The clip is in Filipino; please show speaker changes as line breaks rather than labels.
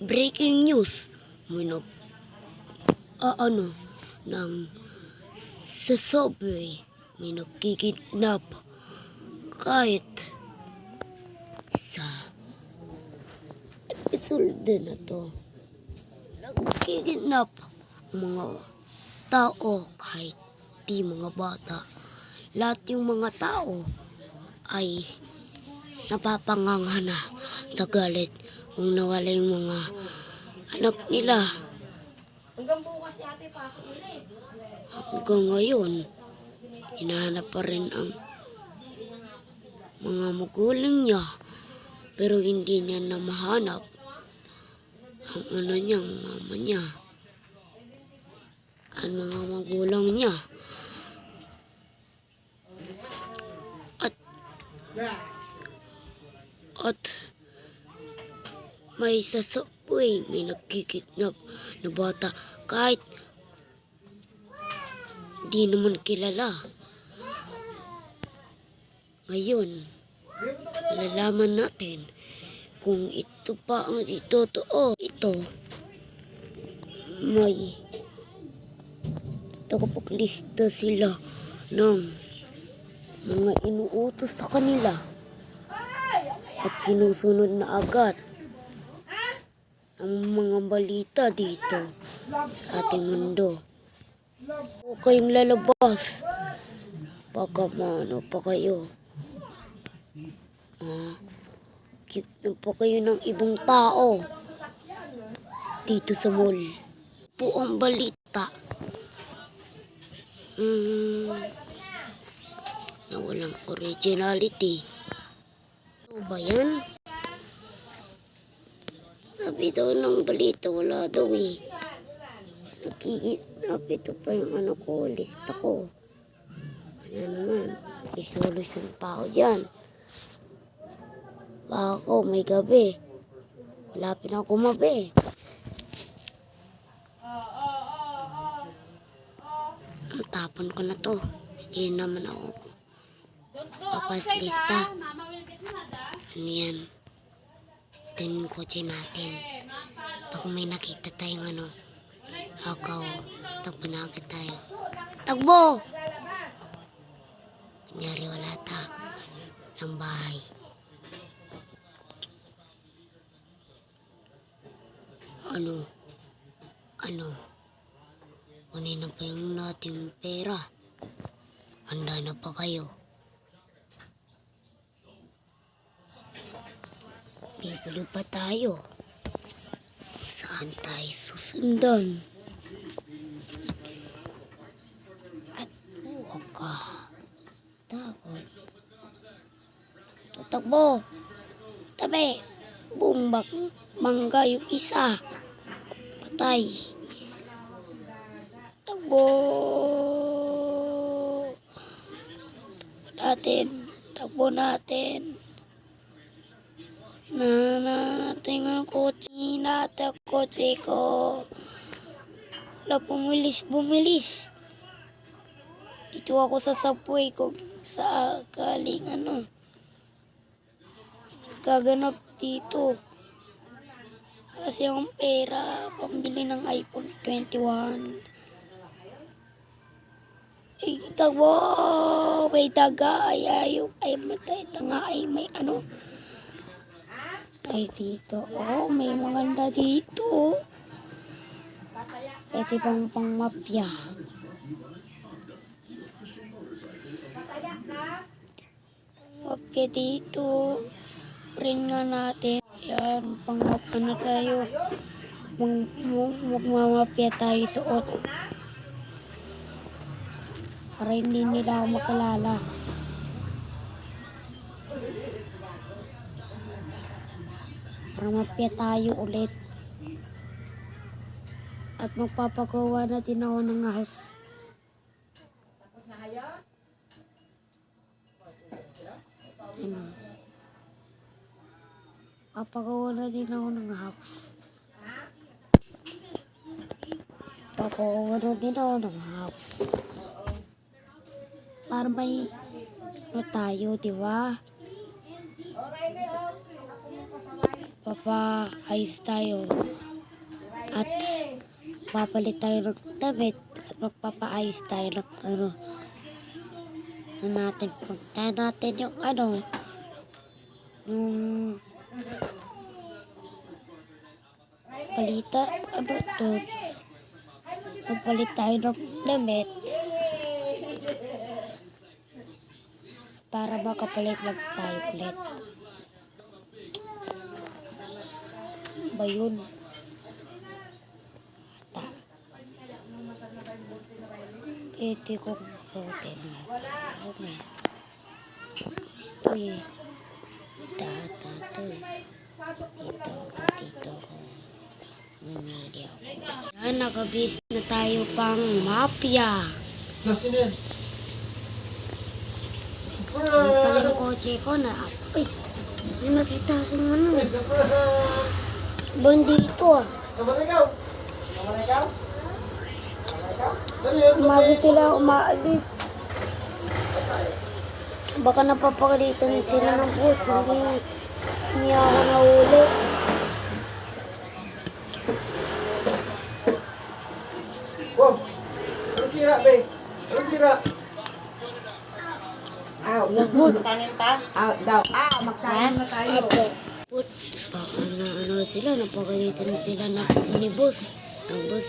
Breaking news. May ng sa subway. May nagkikidnap. Kahit sa episode na to, nagkikidnap ang mga tao kahit di mga bata. Lahat yung mga tao ay napapanganga na sa galit kung nawala yung mga anak nila.
Hanggang bukas ate, pasok ulit.
Hanggang ngayon, hinahanap pa rin ang mga magulang niya, pero hindi niya na mahanap ang mama niya, ang mga magulang niya. At may sa subway, may nagkikidnap na bata kahit di naman kilala. Ngayon, lalaman natin kung ito pa ang totoo. Ito, may tagapaglista sila ng mga inuutos sa kanila at sinusunod na agad ang mga balita dito sa ating mundo. Huwag kayong lalabas. Baka maano pa kayo. Keep na pa kayo ng ibang tao dito sa mall. Po ang balita na walang originality. Ano ba yan? Sabi daw ng balita, wala daw eh. Nagkikidnap, ito pa yung ko, lista ko. Ano naman, isolusyon pa ako dyan. Baka may gabi. Malapit na ako kumabi. Tapon ko na to. Hindi naman ako papaslista. Ano yan? Tingin kotse natin. Pag may nakita tayong hakaw, takbo na agad tayo. Takbo! Kunyari wala ng bahay. Ano? Kunin na pa yung natin pera. Handa na pa kayo. Bibili pa tayo. Saan tayo susundan? At huwag ka takot. Tatakbo. Tabi. Bumbak. Mangga yung isa. Patay. Takbo. Takbo natin. Natin ang kotse natin. Kotse ko. Wala, bumilis. Dito ako sa subway ko. Sa galing gaganap dito. Kasi ang pera pambili ng iPhone 21. Ay, takbo. May daga. Ay, matay. Tanga. Ay, may Ay, dito. Oh, may maganda dito. Ito pang mafia. Mafia dito. Rin nga natin. Yan, pang tayo. Magmamafia tayo suot. Para hindi nila ako makalala. Para mafia tayo ulit. At magpapagawa na din ako ng house. Papagawa na din ako ng house. Papagawa na din ako ng house. Para may tayo, di ba? Papaayos tayo. At papalit tayo ng damit. At magpapaayos tayo ng natin. Puntahan natin yung yung palita, to. Magpalit tayo ng damit. Para makapalit lang tayo ulit. Ba yun? Ata. Ito kong suotin natin. Uy. Tata to. Dito ko. Mamili ako. Yan, nakabis na tayo pang mafia.
Sino yan?
Yung pala yung kotse ko na. Uy, may nakita akong bandito ah.
Kamaligaw? Kamaligaw? Dali yan.
Umalis sila, umaalis. Baka napapagalitan sila ng bus. Hindi ako nahuli.
Wow! Ano sira, be? Ano sira?
Out daw. Magsayan na tayo.
Apo. Put, baka na sila, napagalitan sila ni boss. Ng bus.